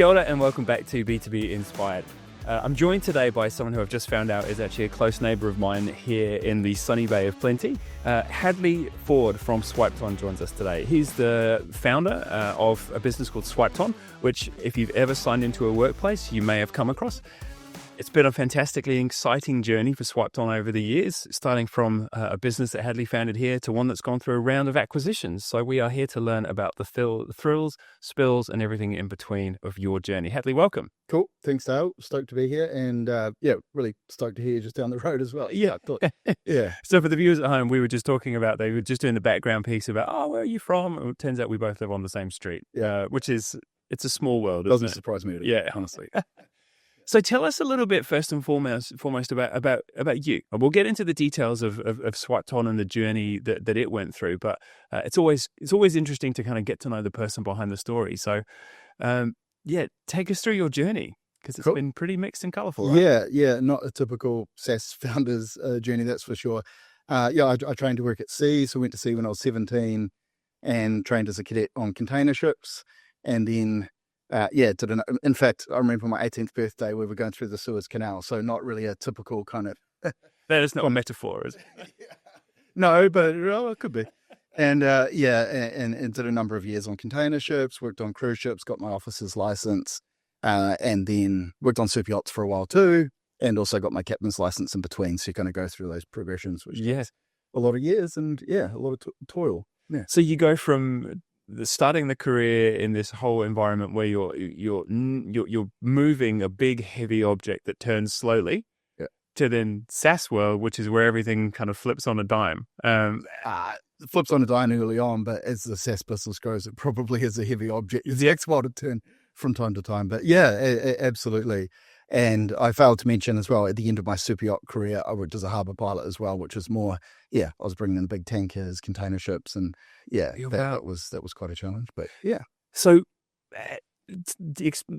Kia ora and welcome back to B2B Inspired. I'm joined today by someone who I've just found out is actually a close neighbour of mine here in the sunny Bay of Plenty. Hadleigh Ford from SwipedOn joins us today. He's the founder of a business called SwipedOn, which if you've ever signed into a workplace, you may have come across. It's been a fantastically exciting journey for SwipedOn over the years, starting from a business that Hadleigh founded here to one that's gone through a round of acquisitions. So we are here to learn about the thrills, spills, and everything in between of your journey. Hadleigh, welcome. Cool. Thanks, Dale. Stoked to be here. And really stoked to hear you just down the road as well. Yeah. Yeah. So for the viewers at home, we were just talking about, they were just doing the background piece about, where are you from? And it turns out we both live on the same street, which is, it's a small world. Doesn't surprise me at all. Yeah. Honestly. So tell us a little bit first and foremost about you. We'll get into the details of SwipedOn and the journey that it went through, but it's always interesting to kind of get to know the person behind the story. So take us through your journey, because it's been pretty mixed and colourful. Right? Yeah, not a typical SaaS founder's journey, that's for sure. I trained to work at sea, so went to sea when I was 17 and trained as a cadet on container ships, and then in fact, I remember my 18th birthday, we were going through the Suez Canal, so not really a typical kind of... That is not a metaphor, is it? No, but it could be. And and did a number of years on container ships, worked on cruise ships, got my officer's license, and then worked on super yachts for a while too, and also got my captain's license in between, so you kind of go through those progressions, which is a lot of years and a lot of toil. Yeah. So you go from... starting the career in this whole environment where you're moving a big heavy object that turns slowly, to then SaaS world, which is where everything kind of flips on a dime. It flips on a dime early on, but as the SaaS business grows, it probably is a heavy object. It's the X-Wall to turn from time to time, but absolutely. And I failed to mention as well, at the end of my super yacht career, I worked as a harbour pilot as well, which was more, I was bringing in big tankers, container ships, and that was quite a challenge, but yeah. So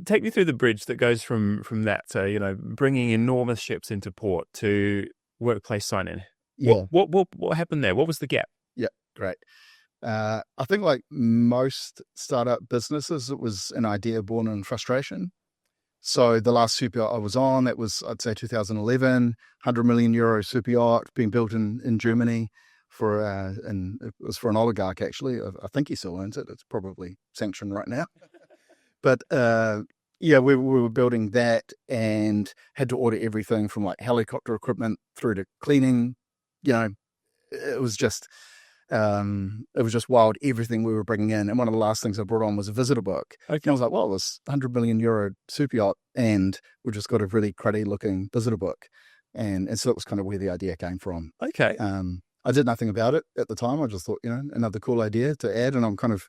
take me through the bridge that goes from that, bringing enormous ships into port to workplace sign-in. Yeah. What happened there? What was the gap? Yeah, great. I think like most startup businesses, it was an idea born in frustration. So the last super yacht I was on, that was, I'd say 2011, 100 million euro super yacht being built in Germany and it was for an oligarch actually. I think he still owns it. It's probably sanctioned right now. But we were building that and had to order everything from like helicopter equipment through to cleaning. It was just wild, everything we were bringing in. And one of the last things I brought on was a visitor book. Okay. And I was like, well, this 100 million euro super yacht, and we've just got a really cruddy looking visitor book. And so that was kind of where the idea came from. Okay. I did nothing about it at the time. I just thought, another cool idea to add. And I'm kind of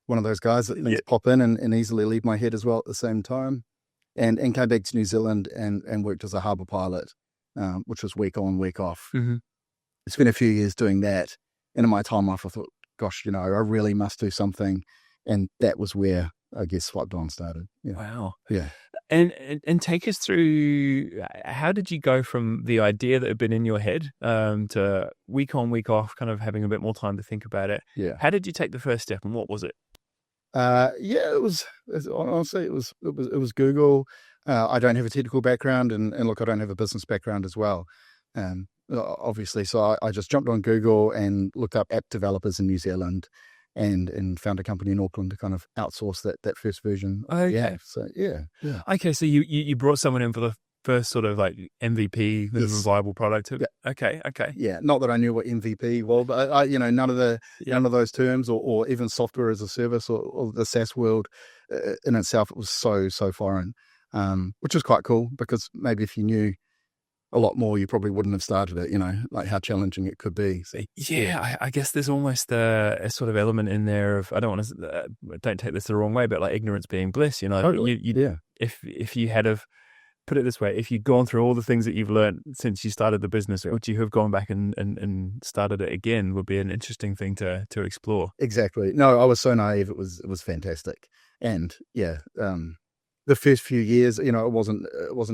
one of those guys that things pop in and easily leave my head as well at the same time. And came back to New Zealand and worked as a harbour pilot, which was week on, week off. Mm-hmm. Spent a few years doing that. And in my time off, I thought, gosh, I really must do something. And that was where, I guess, SwipedOn started. Yeah. Wow. Yeah. And take us through, how did you go from the idea that had been in your head to week on, week off, kind of having a bit more time to think about it? Yeah. How did you take the first step and what was it? It was Google. I don't have a technical background and look, I don't have a business background as well. Obviously, so I just jumped on Google and looked up app developers in New Zealand and found a company in Auckland to kind of outsource that first version. Okay. Okay, so you brought someone in for the first sort of like MVP, the viable product. Yeah. Okay. Yeah, not that I knew what MVP was, but I none of those terms or even software as a service or the SaaS world in itself, it was so foreign, which was quite cool because maybe if you knew a lot more, you probably wouldn't have started it, like how challenging it could be. So, I guess there's almost a sort of element in there of, I don't want to, don't take this the wrong way, but like ignorance being bliss, Totally. If you had have, put it this way, if you'd gone through all the things that you've learned since you started the business, would you have gone back and started it again would be an interesting thing to explore. Exactly. No, I was so naive. It was fantastic. And the first few years, it wasn't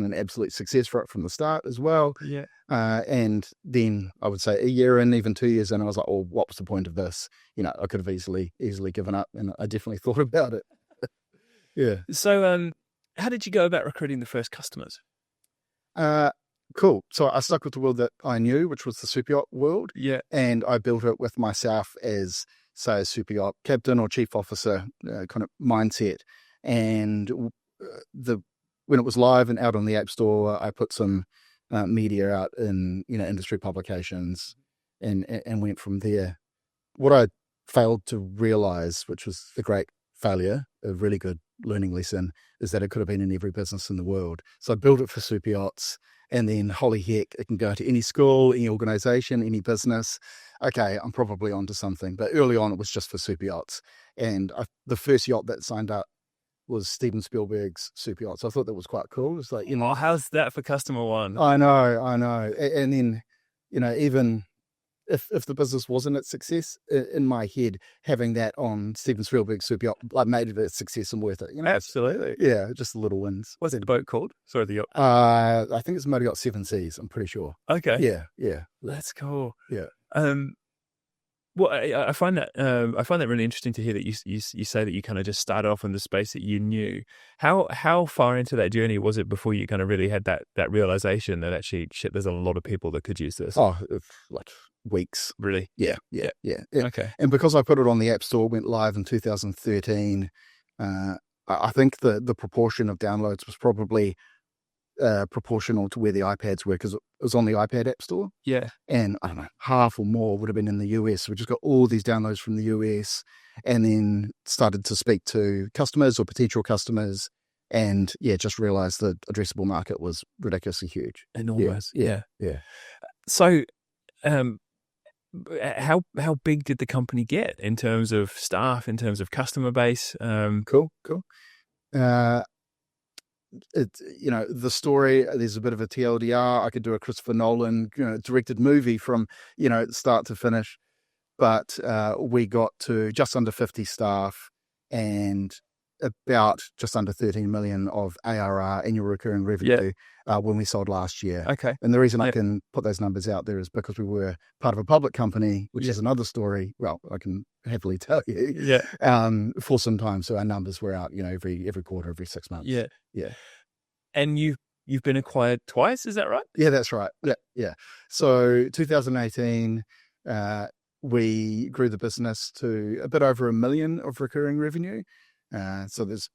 an absolute success from the start as well. Yeah. And then I would say a year in, even 2 years in, I was like, oh, what was the point of this? I could have easily given up, and I definitely thought about it. Yeah. So how did you go about recruiting the first customers? Cool. So I stuck with the world that I knew, which was the super yacht world. Yeah. And I built it with myself as, say, a super yacht captain or chief officer kind of mindset. And when it was live and out on the App Store, I put some media out in industry publications and went from there. What I failed to realize, which was a great failure, a really good learning lesson, is that it could have been in every business in the world. So I built it for super yachts, and then holy heck, it can go to any school, any organization, any business. Okay, I'm probably onto something. But early on, it was just for super yachts. And the first yacht that signed up was Steven Spielberg's super yacht. So I thought that was quite cool. It's like, how's that for customer one? I know. And then, even if the business wasn't a success, in my head, having that on Steven Spielberg's super yacht made it a success and worth it. Absolutely. Yeah, just the little wins. What's the boat called? Sorry, the yacht. I think it's Motor Yacht 7 Seas. I'm pretty sure. Okay. Yeah. That's cool. Yeah. Well, I find that really interesting to hear that you say that you kind of just started off in the space that you knew. How far into that journey was it before you kind of really had that realization that actually, shit, there's a lot of people that could use this? Oh, like weeks. Really? Yeah. Okay. And because I put it on the App Store, went live in 2013, I think the proportion of downloads was probably proportional to where the iPads were, because it was on the iPad App Store. Yeah. And I don't know, half or more would have been in the US. We just got all these downloads from the US, and then started to speak to customers or potential customers, and just realized the addressable market was ridiculously huge. Enormous. Yeah. So, how big did the company get in terms of staff, in terms of customer base? Cool. The story, there's a bit of a TLDR. I could do a Christopher Nolan directed movie from start to finish, but we got to just under 50 staff and about just under 13 million of ARR, annual recurring revenue, when we sold last year. Okay. And the reason I can put those numbers out there is because we were part of a public company, which is another story. Well, I can happily tell you. Yeah. For some time, so our numbers were out, every quarter, every 6 months. Yeah. And you've been acquired twice, is that right? Yeah, that's right. Yeah. So 2018, we grew the business to a bit over $1 million of recurring revenue. So there's,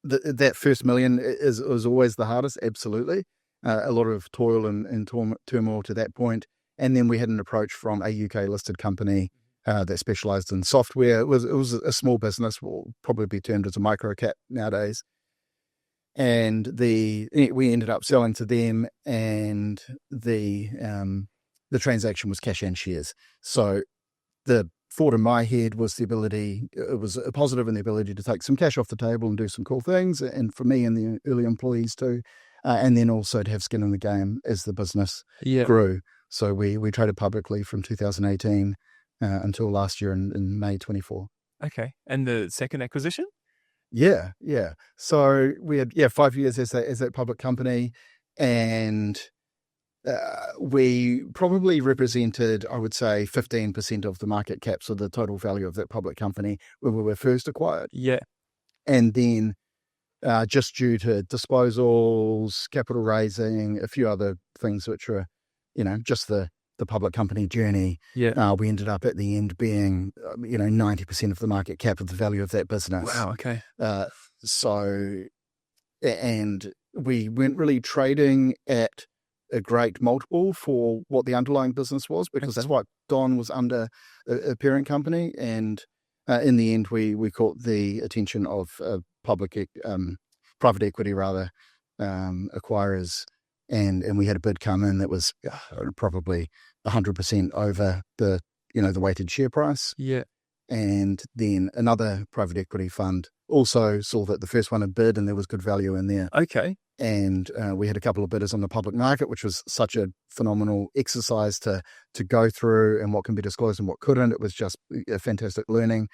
that first $1 million is always the hardest. Absolutely. A lot of toil and turmoil to that point. And then we had an approach from a UK listed company that specialized in software. It was a small business, will probably be termed as a micro cap nowadays. And we ended up selling to them, and the transaction was cash and shares. So the thought in my head was it was a positive in the ability to take some cash off the table and do some cool things, and for me and the early employees too, and then also to have skin in the game as the business grew. So we traded publicly from 2018 until last year in May 24. Okay. And the second acquisition? Yeah. So we had 5 years as that public company, and we probably represented, I would say, 15% of the market caps of the total value of that public company when we were first acquired. Yeah. And then just due to disposals, capital raising, a few other things which were, just the public company journey, we ended up at the end being, 90% of the market cap of the value of that business. Wow, okay. And we weren't really trading at a great multiple for what the underlying business was, because SwipedOn was under a parent company, and in the end we caught the attention of private equity acquirers, and we had a bid come in that was probably 100% over the weighted share price. Yeah. And then another private equity fund also saw that the first one had bid and there was good value in there. Okay. And we had a couple of bidders on the public market, which was such a phenomenal exercise to go through, and what can be disclosed and what couldn't. It was just a fantastic learning.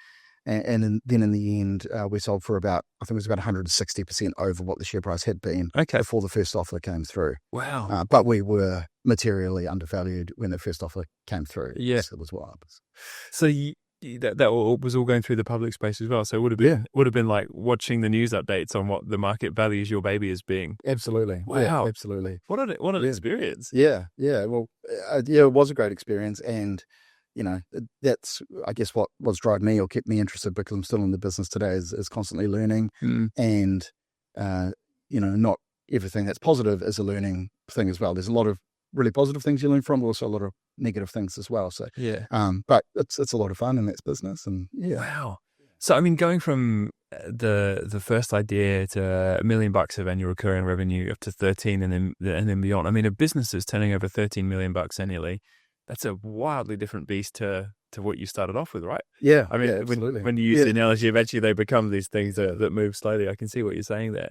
And then in the end, we sold for about 160% over what the share price had been before the first offer came through. Wow. But we were materially undervalued when the first offer came through. Yeah. So it was wild. So was all going through the public space as well. So it would have been like watching the news updates on what the market values your baby as being. Absolutely. Wow. Yeah, absolutely. What an experience. Yeah. Well, it was a great experience. And, that's, I guess, what was driving me or kept me interested, because I'm still in the business today, is constantly learning. And, not everything that's positive is a learning thing as well. There's a lot of really positive things you learn from, but also a lot of negative things as well. So, but it's a lot of fun, and that's business. And Wow. So, I mean, going from the first idea to $1 million of annual recurring revenue up to 13 and then beyond. I mean, a business is turning over 13 million bucks annually. That's a wildly different beast to what you started off with, right? Yeah. I mean, absolutely. when you use the analogy, eventually they become these things that move slowly. I can see what you're saying there.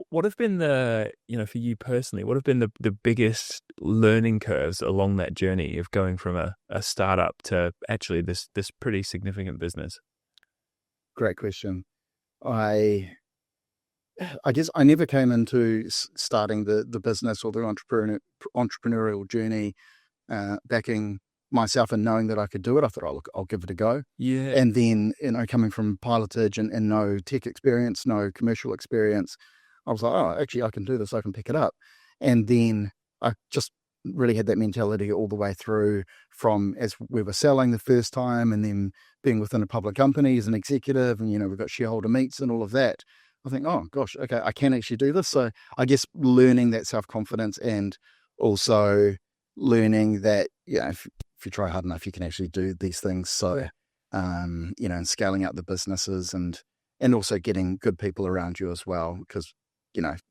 What have been for you personally, what have been the biggest learning curves along that journey of going from a startup to actually this pretty significant business? Great question. I guess I never came into starting the business or the entrepreneurial journey backing myself and knowing that I could do it. I thought, look, I'll give it a go. Yeah. And then, coming from pilotage and no tech experience, no commercial experience, I was like, actually, I can do this. I can pick it up. And then I just really had that mentality all the way through, from as we were selling the first time, and then being within a public company as an executive, and, we've got shareholder meets and all of that. I think, oh gosh, okay, I can actually do this. So I guess learning that self-confidence, and also learning that, if you try hard enough, you can actually do these things. So, and scaling out the businesses, and also getting good people around you as well, because,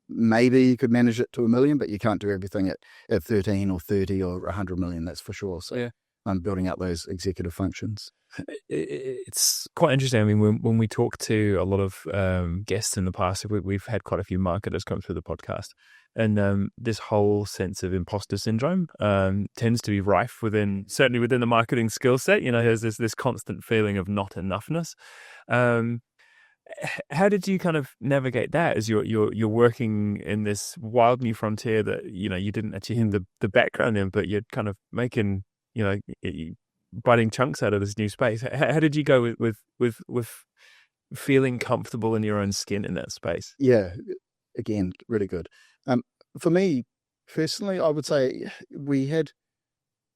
maybe you could manage it to 1 million, but you can't do everything at 13 or 30 or 100 million, that's for sure. So I'm building out those executive functions. It's quite interesting. I mean, when we talk to a lot of guests in the past, we've had quite a few marketers come through the podcast, and this whole sense of imposter syndrome tends to be rife certainly within the marketing skill set. There's this constant feeling of not enoughness. How did you kind of navigate that as you're working in this wild new frontier that you didn't actually have the background in, but you're kind of making biting chunks out of this new space? How did you go with feeling comfortable in your own skin in that space? Yeah, again, really good. For me personally, I would say we had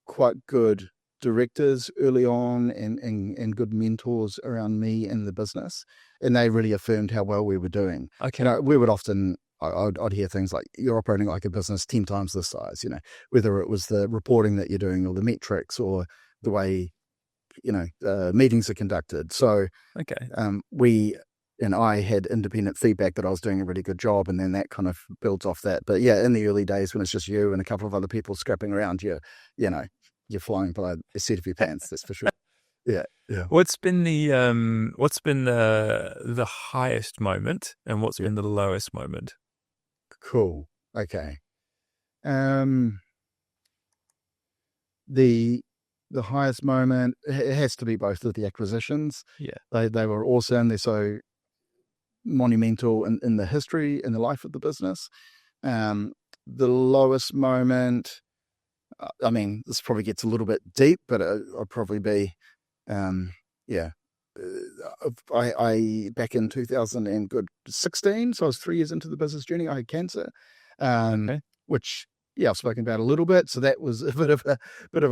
quite good directors early on, and good mentors around me in the business, and they really affirmed how well we were doing. Okay. We would often, I'd hear things like, you're operating like a business 10 times this size, whether it was the reporting that you're doing, or the metrics, or the way, meetings are conducted. So I had independent feedback that I was doing a really good job, and then that kind of builds off that. But in the early days, when it's just you and a couple of other people scrapping around, you're flying below the seat of your pants, that's for sure. Yeah. What's been the highest moment, and what's been the lowest moment? Cool. Okay. The highest moment, it has to be both of the acquisitions. Yeah. They were awesome. They're so monumental in the history and the life of the business. The lowest moment, I mean, this probably gets a little bit deep, but I'll probably be, I back in 2016, so I was 3 years into the business journey, I had cancer, which, I've spoken about a little bit. So that was a bit of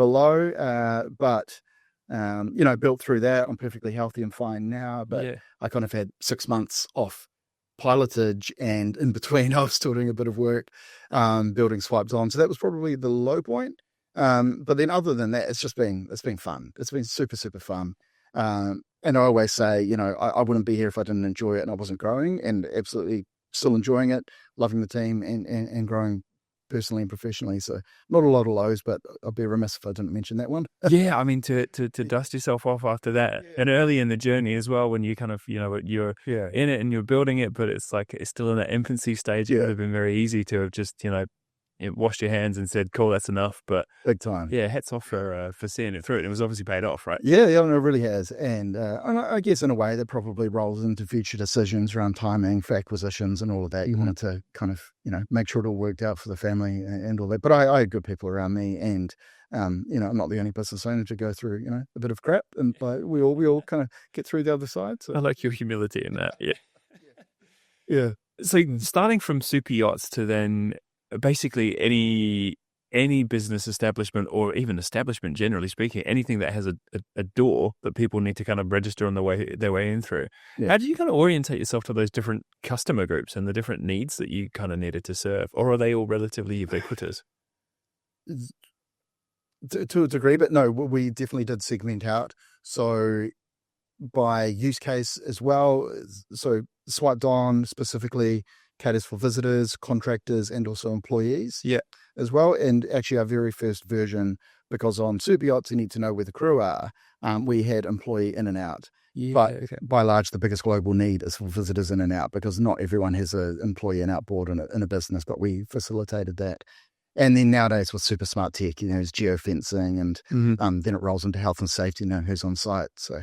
a low, but, built through that. I'm perfectly healthy and fine now, but I kind of had 6 months off pilotage, and in between I was still doing a bit of work, building SwipedOn. So that was probably the low point. But then other than that, it's been fun. It's been super, super fun. And I always say, I wouldn't be here if I didn't enjoy it and I wasn't growing, and absolutely still enjoying it, loving the team, and growing personally and professionally. So not a lot of lows, but I'd be remiss if I didn't mention that one. Yeah, I mean, to dust yourself off after that, and early in the journey as well, when you kind of, you're in it and you're building it, but it's like it's still in that infancy stage. It would have been very easy to have just, washed your hands and said, "Cool, that's enough." But big time. yeah, hats off for seeing it through. And it was obviously paid off, right? Yeah, no, it really has. And I guess in a way that probably rolls into future decisions around timing for acquisitions and all of that. You wanted to kind of, make sure it all worked out for the family and all that. But I had good people around me, and I'm not the only business owner to go through, a bit of crap, and but we all kind of get through the other side. So I like your humility in that. Yeah. Yeah. So starting from super yachts to then basically any business establishment, or even establishment generally speaking, anything that has a door that people need to kind of register on their way in through. Yeah. How do you kind of orientate yourself to those different customer groups and the different needs that you kind of needed to serve? Or are they all relatively ubiquitous? To a degree, but no, we definitely did segment out. So by use case as well. So SwipedOn specifically caters for visitors, contractors, and also employees as well. And actually our very first version, because on super yachts you need to know where the crew are, we had employee in and out. But by and large, the biggest global need is for visitors in and out, because not everyone has an employee in out board in a business, but we facilitated that. And then nowadays with super smart tech, there's geofencing, and then it rolls into health and safety, who's on site. So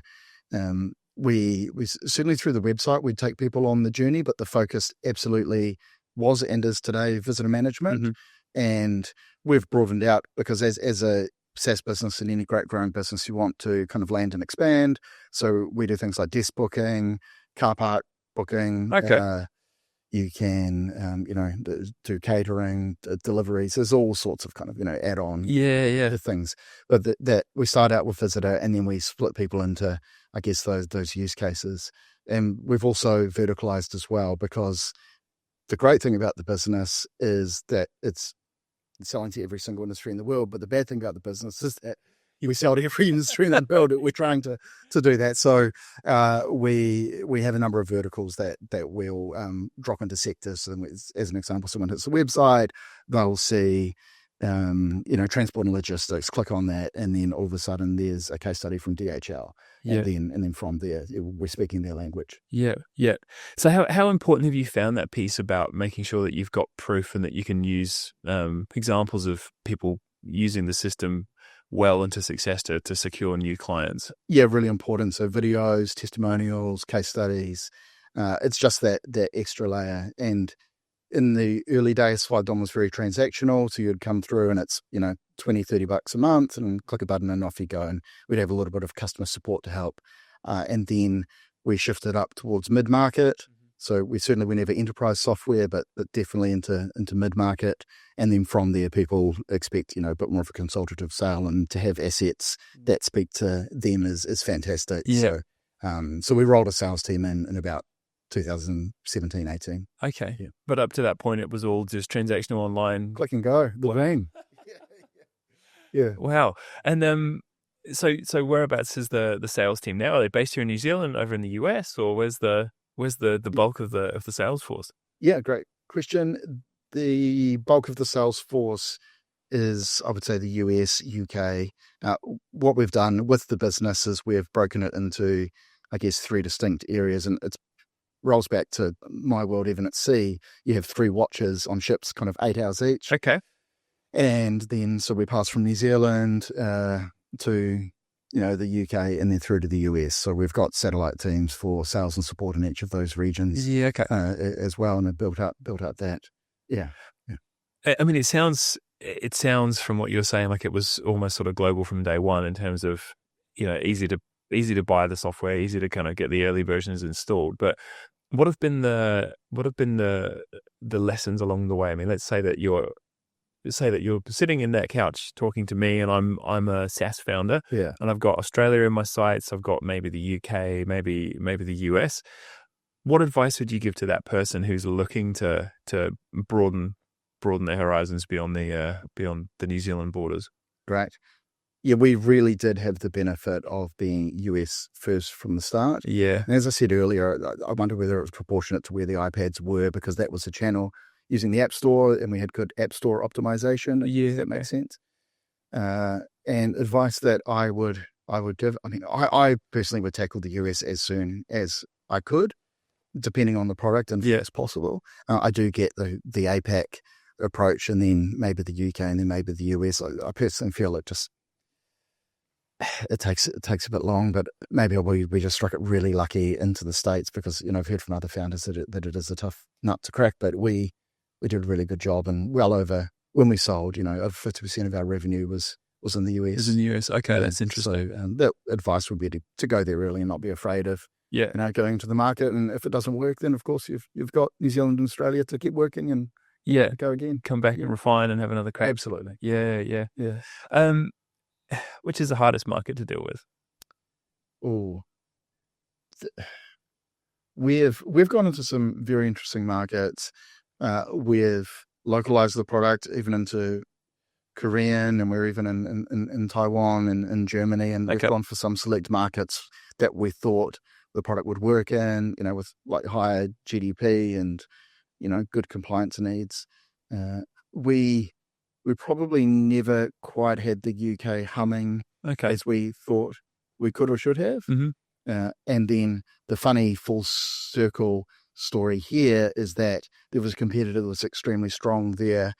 we certainly through the website, we'd take people on the journey, but the focus absolutely was and is today visitor management. And we've broadened out because as a SaaS business and any great growing business, you want to kind of land and expand. So we do things like desk booking, car park booking. You can, do catering, deliveries. There's all sorts of kind of, add-on things. But that we start out with visitor, and then we split people into, I guess, those use cases. And we've also verticalized as well, because the great thing about the business is that it's selling to every single industry in the world. But the bad thing about the business is that we sell to every industry in the world. We're trying to do that. So we have a number of verticals that we'll drop into sectors. So as an example, someone hits the website, they'll see transport and logistics, click on that, and then all of a sudden there's a case study from DHL. And then from there we're speaking their language. So how important have you found that piece about making sure that you've got proof and that you can use examples of people using the system well into success to secure new clients? Really important. So videos, testimonials, case studies, it's just that extra layer. And in the early days, SwipedOn was very transactional. So you'd come through and it's, $20-$30 a month, and click a button and off you go. And we'd have a little bit of customer support to help. And then we shifted up towards mid-market. So we never enterprise software, but definitely into mid-market. And then from there, people expect, a bit more of a consultative sale, and to have assets that speak to them is fantastic. So we rolled a sales team in about 2017, 18. Okay. But up to that point, it was all just transactional online. Click and go, the vein. Wow. And so whereabouts is the sales team now? Are they based here in New Zealand, over in the US, or where's the bulk of the sales force? Yeah, great question. The bulk of the sales force is, I would say, the US, UK. What we've done with the business is we've broken it into, I guess, 3 distinct areas, and it rolls back to my world. Even at sea, you have 3 watches on ships, kind of 8 hours each. Okay. And then so we pass from New Zealand to the UK, and then through to the US. So we've got satellite teams for sales and support in each of those regions. As well, and have built up that. I mean, it sounds from what you're saying like it was almost sort of global from day one, in terms of easy to buy the software, easy to kind of get the early versions installed. But what have been the lessons along the way? I mean, let's say that you're sitting in that couch talking to me, and I'm a SaaS founder, and I've got Australia in my sights. I've got maybe the UK, maybe the US. What advice would you give to that person who's looking to broaden their horizons beyond the New Zealand borders? Great. Yeah, we really did have the benefit of being US first from the start. Yeah. And as I said earlier, I wonder whether it was proportionate to where the iPads were, because that was the channel using the App Store, and we had good App Store optimization. If that makes sense. And advice that I would give, I mean, I personally would tackle the US as soon as I could, depending on the product and if it's possible. I do get the APAC approach, and then maybe the UK, and then maybe the US. I personally feel it takes a bit long, but maybe we just struck it really lucky into the States, because I've heard from other founders that it is a tough nut to crack, but we did a really good job, and well over when we sold, over 50% of our revenue was in the US. It was in the US. Okay, that's interesting. So that advice would be to go there early and not be afraid of going into the market. And if it doesn't work, then of course you've got New Zealand and Australia to keep working and go again. Come back and refine and have another crack. Absolutely. Yeah. Which is the hardest market to deal with? Oh, we've gone into some very interesting markets. We've localized the product even into Korean, and we're even in Taiwan and in Germany, and we've gone for some select markets that we thought the product would work in, with like higher GDP and, good compliance needs. We probably never quite had the UK humming as we thought we could or should have. Mm-hmm. And then the funny full circle story here is that there was a competitor that was extremely strong there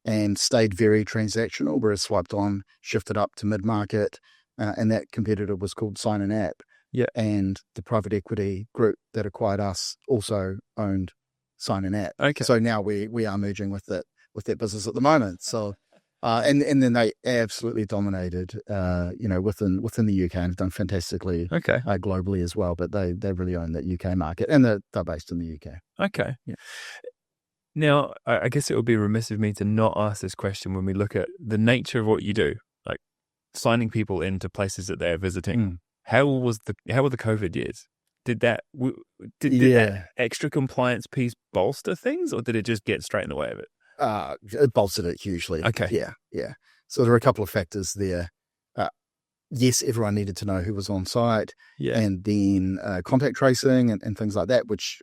and stayed very transactional, whereas SwipedOn shifted up to mid-market, and that competitor was called Sign an App. Yeah. And the private equity group that acquired us also owned Sign an App. Okay. So now we are merging with that business at the moment. So and then they absolutely dominated within the UK and have done fantastically globally as well. But they really own that UK market, and they're based in the UK. Okay. Yeah. Now, I guess it would be remiss of me to not ask this question when we look at the nature of what you do, like signing people into places that they're visiting. How were the COVID years? Did that extra compliance piece bolster things, or did it just get straight in the way of it? It bolstered it hugely. Okay. Yeah. So there are a couple of factors there. Yes, everyone needed to know who was on site, and then contact tracing and things like that, which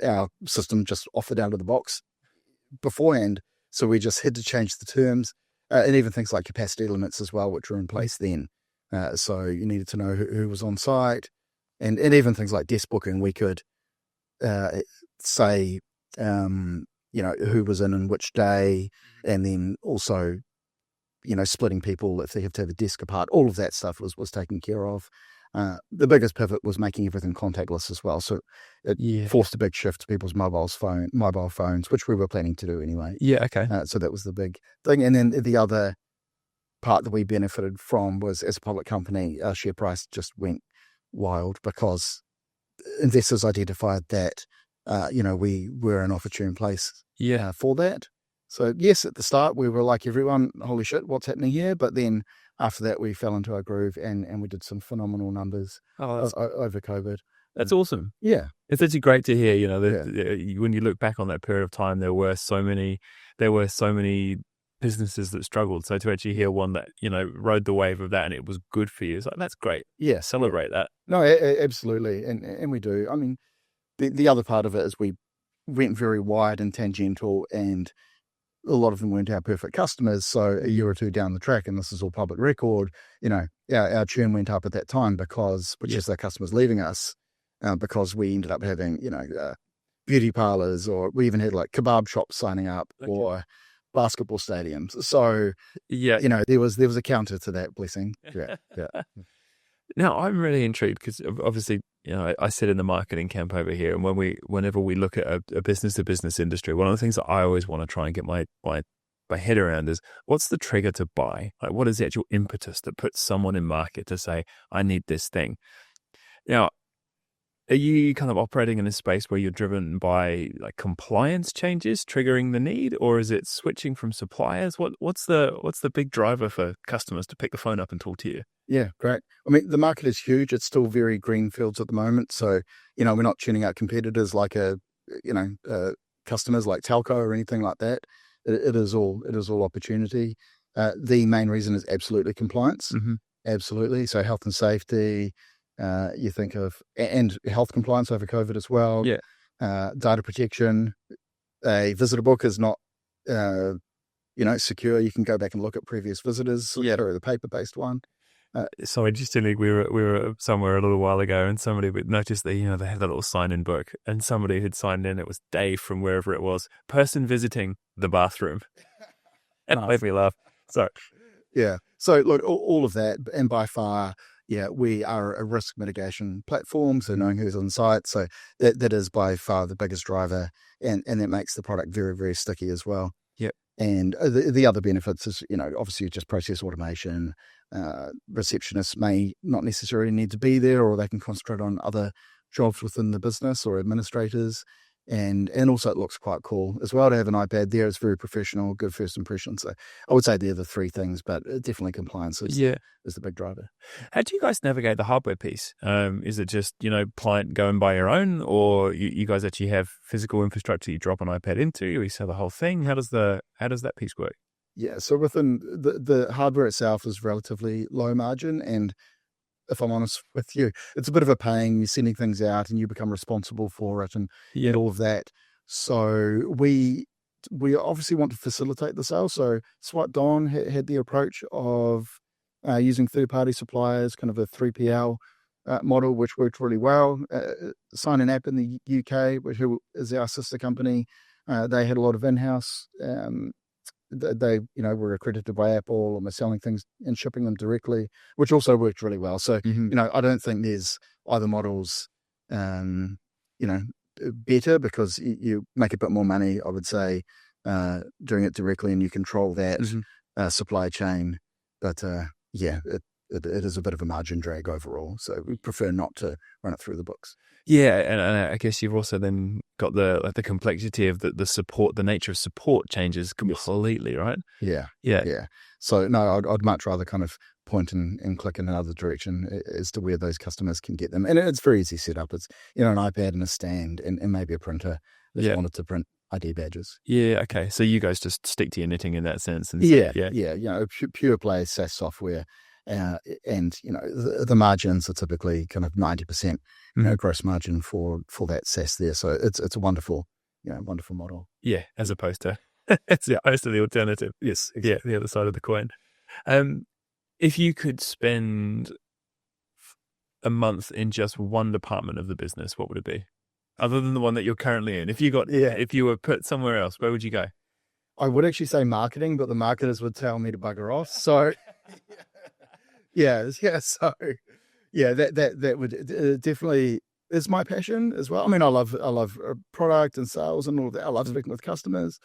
our system just offered out of the box beforehand. So we just had to change the terms, and even things like capacity limits as well, which were in place then. So you needed to know who was on site, and even things like desk booking. We could say, who was in which day, and then also, splitting people if they have to have a desk apart. All of that stuff was taken care of. The biggest pivot was making everything contactless as well. So it forced a big shift to people's mobile phones, which we were planning to do anyway. Yeah, okay. So that was the big thing. And then the other part that we benefited from was, as a public company, our share price just went wild because investors identified that, we were an opportune place for that. So yes, at the start we were like everyone, holy shit, what's happening here? But then after that we fell into our groove and we did some phenomenal numbers over COVID. That's awesome. Yeah. It's actually great to hear, when you look back on that period of time, there were so many businesses that struggled. So to actually hear one that, rode the wave of that and it was good for you, it's like, that's great. Yeah. Celebrate that. No, absolutely. And we do. I mean, the other part of it is we went very wide and tangential, and a lot of them weren't our perfect customers. So a year or two down the track, and this is all public record, our churn went up at that time which is our customers leaving us, because we ended up having, beauty parlors, or we even had like kebab shops signing up, or basketball stadiums. So, there was a counter to that blessing. Yeah. Now, I'm really intrigued because obviously, I sit in the marketing camp over here, and whenever we look at a business-to-business industry, one of the things that I always want to try and get my head around is, what's the trigger to buy? Like, what is the actual impetus that puts someone in market to say, I need this thing? Now, are you kind of operating in a space where you're driven by like compliance changes triggering the need, or is it switching from suppliers? What's the big driver for customers to pick the phone up and talk to you? Yeah, great. I mean, the market is huge. It's still very green fields at the moment. So, we're not tuning out competitors like customers like telco or anything like that. It is all opportunity. The main reason is absolutely compliance. Mm-hmm. Absolutely. So health and safety, you think of, and health compliance over COVID as well. Yeah. Data protection. A visitor book is not, secure. You can go back and look at previous visitors through the paper-based one. So interestingly, we were somewhere a little while ago, and somebody noticed that they had that little sign-in book, and somebody had signed in. It was Dave from wherever it was, person visiting the bathroom, and it made me laugh. So, yeah. So look, all of that, and by far, yeah, we are a risk mitigation platform, so knowing who's on site. So that is by far the biggest driver, and that makes the product very, very sticky as well. Yep. And the other benefits is, obviously just process automation. Receptionists may not necessarily need to be there, or they can concentrate on other jobs within the business, or administrators. And also it looks quite cool as well to have an iPad there. It's very professional, good first impression. So I would say they're the three things, but definitely compliance is the big driver. How do you guys navigate the hardware piece? Is it just, client go and buy your own, or you guys actually have physical infrastructure you drop an iPad into, or you sell the whole thing? How does that piece work? Yeah, so within the hardware itself is relatively low margin, and if I'm honest with you, it's a bit of a pain. You're sending things out and you become responsible for it and all of that. So we obviously want to facilitate the sale. So SwipedOn had the approach of using third-party suppliers, kind of a 3PL model, which worked really well. Sign an App in the UK, who is our sister company, they had a lot of in-house. They were accredited by Apple, and were selling things and shipping them directly, which also worked really well. So I don't think there's either models better, because you make a bit more money, I would say, doing it directly, and you control that supply chain. But it is a bit of a margin drag overall. So we prefer not to run it through the books. Yeah, and I guess you've also then got the complexity of the support, the nature of support changes completely, right? Yeah. So no, I'd much rather kind of point and click in another direction as to where those customers can get them. And it's very easy set up. It's an iPad and a stand and maybe a printer if you wanted to print ID badges. Yeah, okay. So you guys just stick to your knitting in that sense. And pure play SaaS software. And the margins are typically kind of 90% gross margin for that SaaS there. So it's a wonderful model. Yeah, as opposed to the alternative. Yes, exactly. Yeah, the other side of the coin. If you could spend a month in just one department of the business, what would it be? Other than the one that you're currently in, if you were put somewhere else, where would you go? I would actually say marketing, but the marketers would tell me to bugger off. So. That would definitely is my passion as well. I mean, I love product and sales and all of that. I love speaking with customers,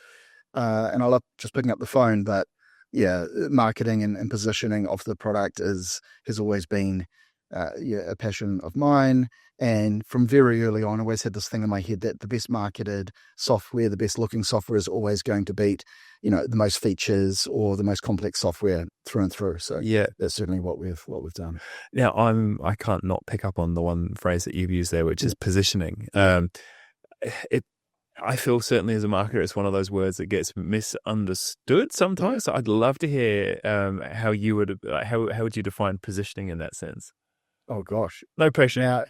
and I love just picking up the phone. But marketing and positioning of the product has always been a passion of mine. And from very early on, I always had this thing in my head that the best marketed software, the best looking software, is always going to beat, the most features or the most complex software through and through. So that's certainly what we've done. Now I can't not pick up on the one phrase that you've used there, which is positioning. I feel certainly as a marketer, it's one of those words that gets misunderstood sometimes. So I'd love to hear how would you define positioning in that sense? Oh gosh, no pressure. Now,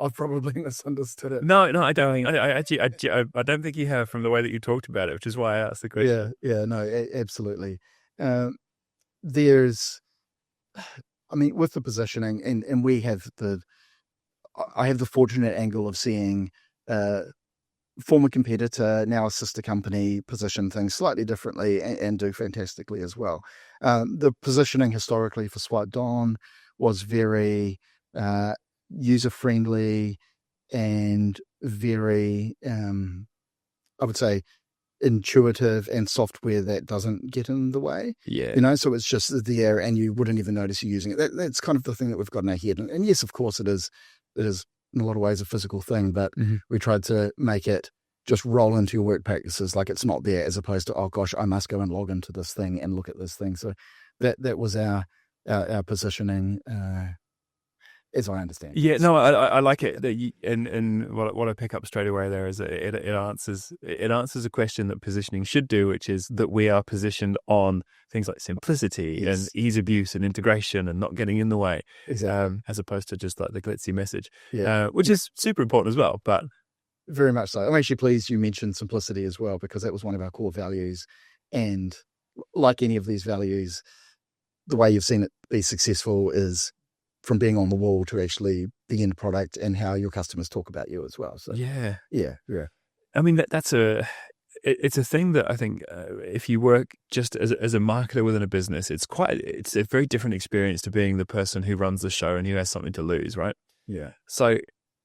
I've probably misunderstood it. No, I don't. I don't think you have, from the way that you talked about it, which is why I asked the question. No, absolutely. With the positioning, and I have the fortunate angle of seeing former competitor, now a sister company, position things slightly differently and do fantastically as well. The positioning historically for SwipedOn was very user-friendly and very, I would say, intuitive and software that doesn't get in the way. Yeah. So it's just there and you wouldn't even notice you're using it. That's kind of the thing that we've got in our head. And yes, of course it is in a lot of ways a physical thing, but we tried to make it just roll into your work practices like it's not there, as opposed to, oh gosh, I must go and log into this thing and look at this thing. So that was our positioning, as I understand. Yeah, no, I like it. And what I pick up straight away there is that it answers a question that positioning should do, which is that we are positioned on things like simplicity and ease of use and integration and not getting in the way, exactly. As opposed to just like the glitzy message, which is super important as well. But very much so. I'm actually pleased you mentioned simplicity as well, because that was one of our core values. And like any of these values, the way you've seen it be successful is from being on the wall to actually the end product and how your customers talk about you as well. So Yeah. yeah. I mean, it's a thing that I think if you work just as a marketer within a business, it's a very different experience to being the person who runs the show and who has something to lose, right? Yeah. So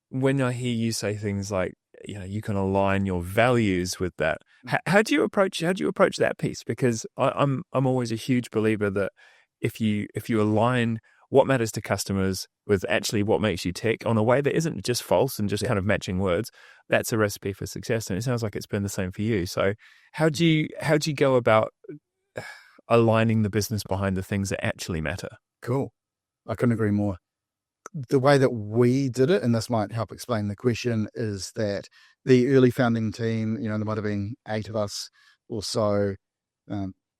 when I hear you say things like, you can align your values with that, how do you approach that piece? Because I'm always a huge believer that if you align what matters to customers with actually what makes you tick on a way that isn't just false and just kind of matching words, that's a recipe for success. And it sounds like it's been the same for you. So how do you go about aligning the business behind the things that actually matter? Cool. I couldn't agree more. The way that we did it, and this might help explain the question, is that the early founding team, there might have been 8 of us or so,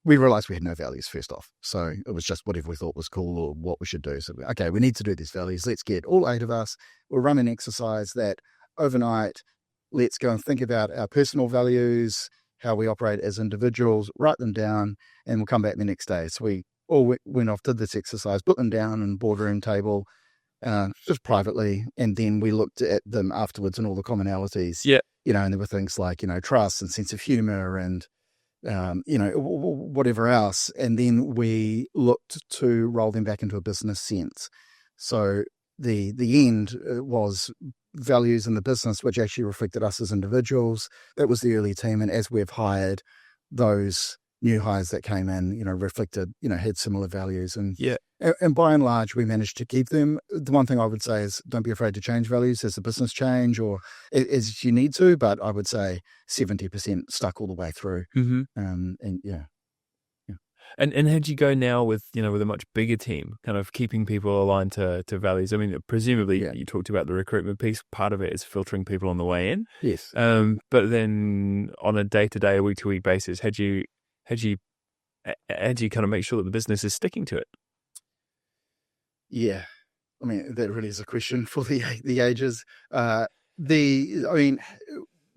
we realized we had no values first off. So it was just whatever we thought was cool or what we should do. So, okay, we need to do these values. Let's get all 8 of us. We'll run an exercise that overnight, let's go and think about our personal values, how we operate as individuals, write them down, and we'll come back the next day. So we all went off, did this exercise, put them down on a boardroom table, just privately. And then we looked at them afterwards and all the commonalities. Yeah. And there were things like, trust and sense of humor and, whatever else. And then we looked to roll them back into a business sense. So the end was values in the business, which actually reflected us as individuals. That was the early team. And as we've hired, those new hires that came in, reflected, had similar values. And and by and large, we managed to keep them. The one thing I would say is don't be afraid to change values as the business change or as you need to, but I would say 70% stuck all the way through. Mm-hmm. And how'd you go now with a much bigger team, kind of keeping people aligned to values? I mean, presumably you talked about the recruitment piece. Part of it is filtering people on the way in. Yes. But then on a day-to-day, a week-to-week basis, how'd you kind of make sure that the business is sticking to it? Yeah. I mean, that really is a question for the ages.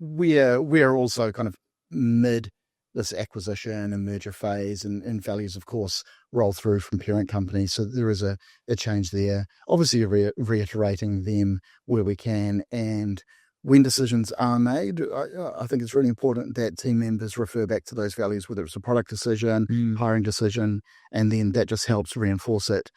We're also kind of mid this acquisition and merger phase, and values, of course, roll through from parent companies. So there is a change there. Obviously, reiterating them where we can. And when decisions are made, I think it's really important that team members refer back to those values, whether it's a product decision, hiring decision, and then that just helps reinforce it.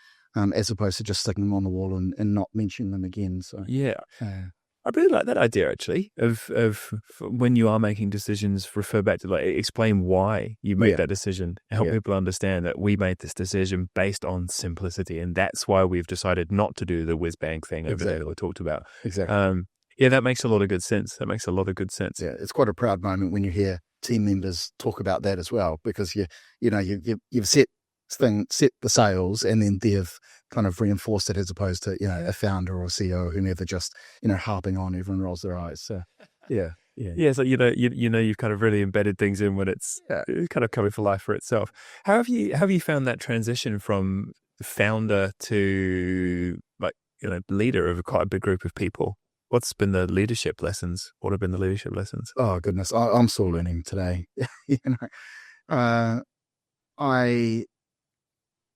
As opposed to just sticking them on the wall and not mentioning them again. So I really like that idea actually of when you are making decisions, refer back to explain why you made that decision, help people understand that we made this decision based on simplicity, and that's why we've decided not to do the whiz bang thing over there that we talked about. Exactly. That makes a lot of good sense. Yeah, it's quite a proud moment when you hear team members talk about that as well, because you've set the sales, and then they've kind of reinforced it as opposed to a founder or CEO or whomever just harping on. Everyone rolls their eyes. So yeah. So you've kind of really embedded things in when it's kind of coming for life for itself. How have you found that transition from founder to leader of quite a big group of people? What's been the leadership lessons? What have been the leadership lessons? Oh goodness, I'm still learning today.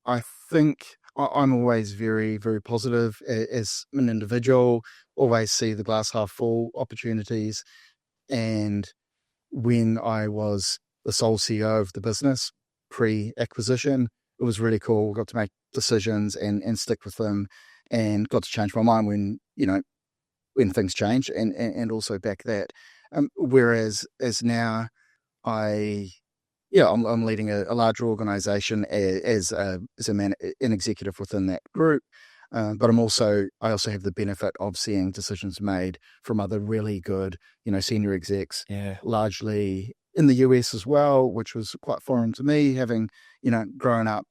I think I'm always very, very positive as an individual, always see the glass half full opportunities. And when I was the sole CEO of the business pre-acquisition, it was really cool. Got to make decisions and stick with them, and got to change my mind when things change and also back that. Whereas as now I'm leading a larger organization as an executive within that group, but I also have the benefit of seeing decisions made from other really good, senior execs, largely in the US as well, which was quite foreign to me, having grown up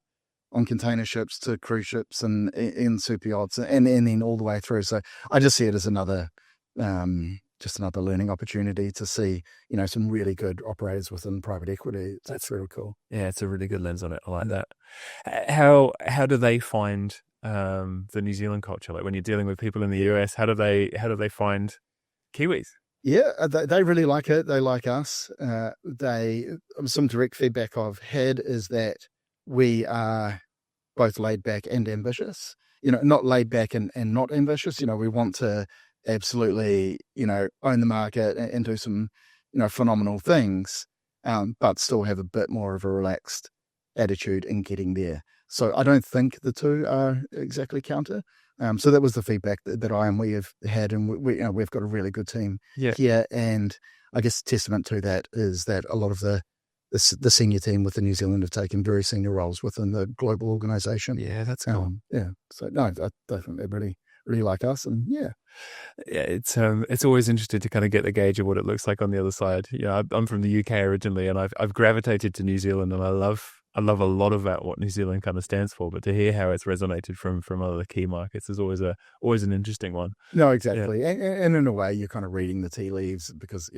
on container ships to cruise ships and in super yachts and then all the way through. So I just see it as another learning opportunity to see, some really good operators within private equity. That's really cool. Yeah, it's a really good lens on it. I like that. How do they find the New Zealand culture? Like when you're dealing with people in the US, how do they find Kiwis? Yeah, they really like it. They like us. Some direct feedback I've had is that we are both laid back and ambitious. Not laid back and not ambitious. We want to absolutely, own the market and do some, phenomenal things, but still have a bit more of a relaxed attitude in getting there. So I don't think the two are exactly counter. So that was the feedback that I and we have had, and we've got a really good team here. And I guess testament to that is that a lot of the senior team with the New Zealand have taken very senior roles within the global organisation. Yeah, that's cool. So no, I think they really like us, and it's always interesting to kind of get the gauge of what it looks like on the other side. I'm from the UK originally, and I've gravitated to New Zealand, and I love a lot about what New Zealand kind of stands for. But to hear how it's resonated from other key markets is always an interesting one. No, exactly, and in a way, you're kind of reading the tea leaves because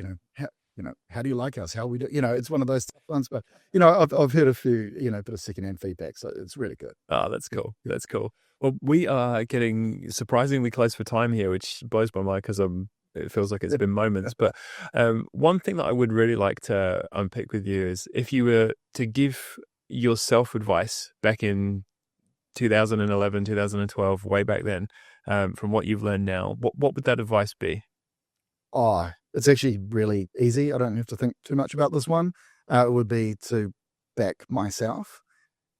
how do you like us? How we do? It's one of those tough ones. But I've heard a few bit of secondhand feedback, so it's really good. Oh, that's cool. That's cool. Well, we are getting surprisingly close for time here, which blows my mind because it feels like it's been moments. But one thing that I would really like to unpick with you is if you were to give yourself advice back in 2011, 2012, way back then, from what you've learned now, what would that advice be? Oh, it's actually really easy. I don't have to think too much about this one. It would be to back myself.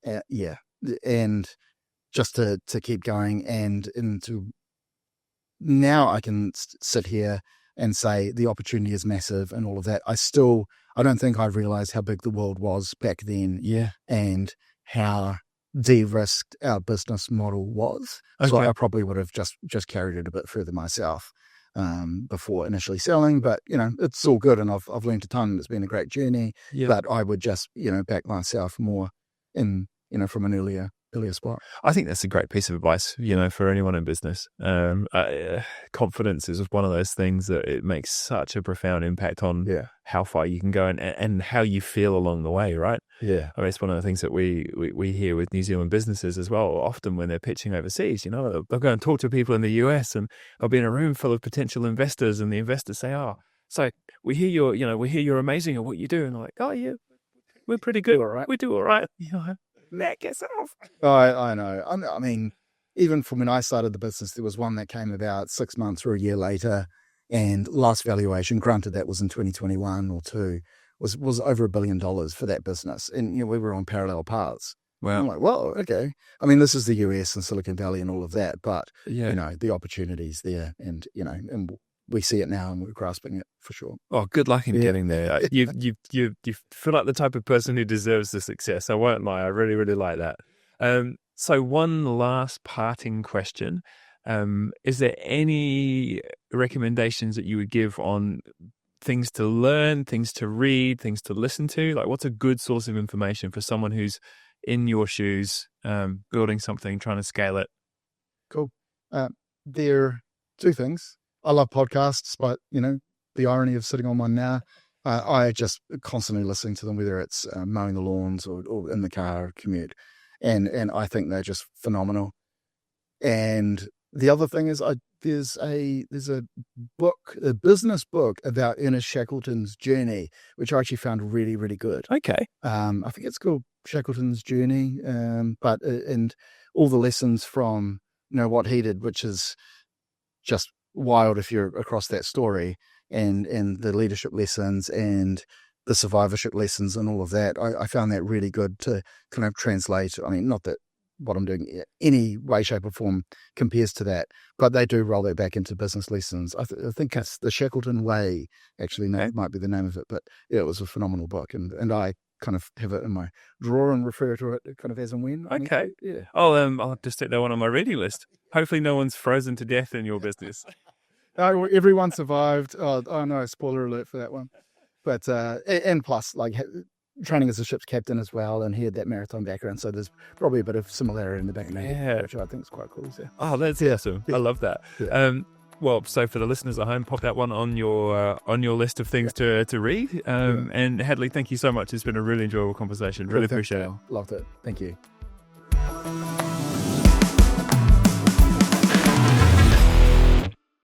And just to keep going, and to now I can sit here and say the opportunity is massive and all of that. I don't think I realized how big the world was back then, and how de-risked our business model was. Okay. So I probably would have just carried it a bit further myself before initially selling, but it's all good, and I've learned a ton. It's been a great journey, but I would just back myself more in from an earlier spot. I think that's a great piece of advice, for anyone in business. Confidence is one of those things that it makes such a profound impact on how far you can go and how you feel along the way, right? Yeah. I mean, it's one of the things that we hear with New Zealand businesses as well. Often when they're pitching overseas, they'll go and talk to people in the US, and they'll be in a room full of potential investors, and the investors say, "Oh, so we hear you're amazing at what you do," and they're like, "Oh yeah, we're pretty good. All right. We do all right." Knock yourself. I know. I mean, even from when I started the business, there was one that came about 6 months or a year later, and last valuation, granted that was in 2021 or two, was over $1 billion for that business, and we were on parallel paths. Wow. I'm like, well, okay. I mean, this is the US and Silicon Valley and all of that, but the opportunity's there, and and we see it now, and we're grasping it for sure. Oh, good luck in getting there. You feel like the type of person who deserves the success. I won't lie. I really, really like that. So one last parting question. Is there any recommendations that you would give on things to learn, things to read, things to listen to? Like, what's a good source of information for someone who's in your shoes, building something, trying to scale it? Cool. There are two things. I love podcasts, but the irony of sitting on one now, I just constantly listening to them, whether it's mowing the lawns or in the car commute, and I think they're just phenomenal. And the other thing is, there's a book, a business book about Ernest Shackleton's journey, which I actually found really, really good. Okay. I think it's called Shackleton's Journey, but and all the lessons from what he did, which is just wild if you're across that story, and the leadership lessons and the survivorship lessons and all of that. I found that really good to kind of translate. I mean, not that what I'm doing in any way, shape or form compares to that, but they do roll that back into business lessons. I think it's The Shackleton Way, actually, might be the name of it, but it was a phenomenal book, and I kind of have it in my drawer and refer to it kind of as and when. Okay. I'll just take that one on my reading list. Hopefully no one's frozen to death in your business. Everyone survived. Oh no, spoiler alert for that one. But and plus, like, training as a ship's captain as well, and he had that maritime background, so there's probably a bit of similarity in the background, which I think is quite cool. So. Oh, that's awesome. I love that. Yeah. Well, so for the listeners at home, pop that one on your list of things to read. And Hadleigh, thank you so much. It's been a really enjoyable conversation. Really appreciate it. Loved it. Thank you.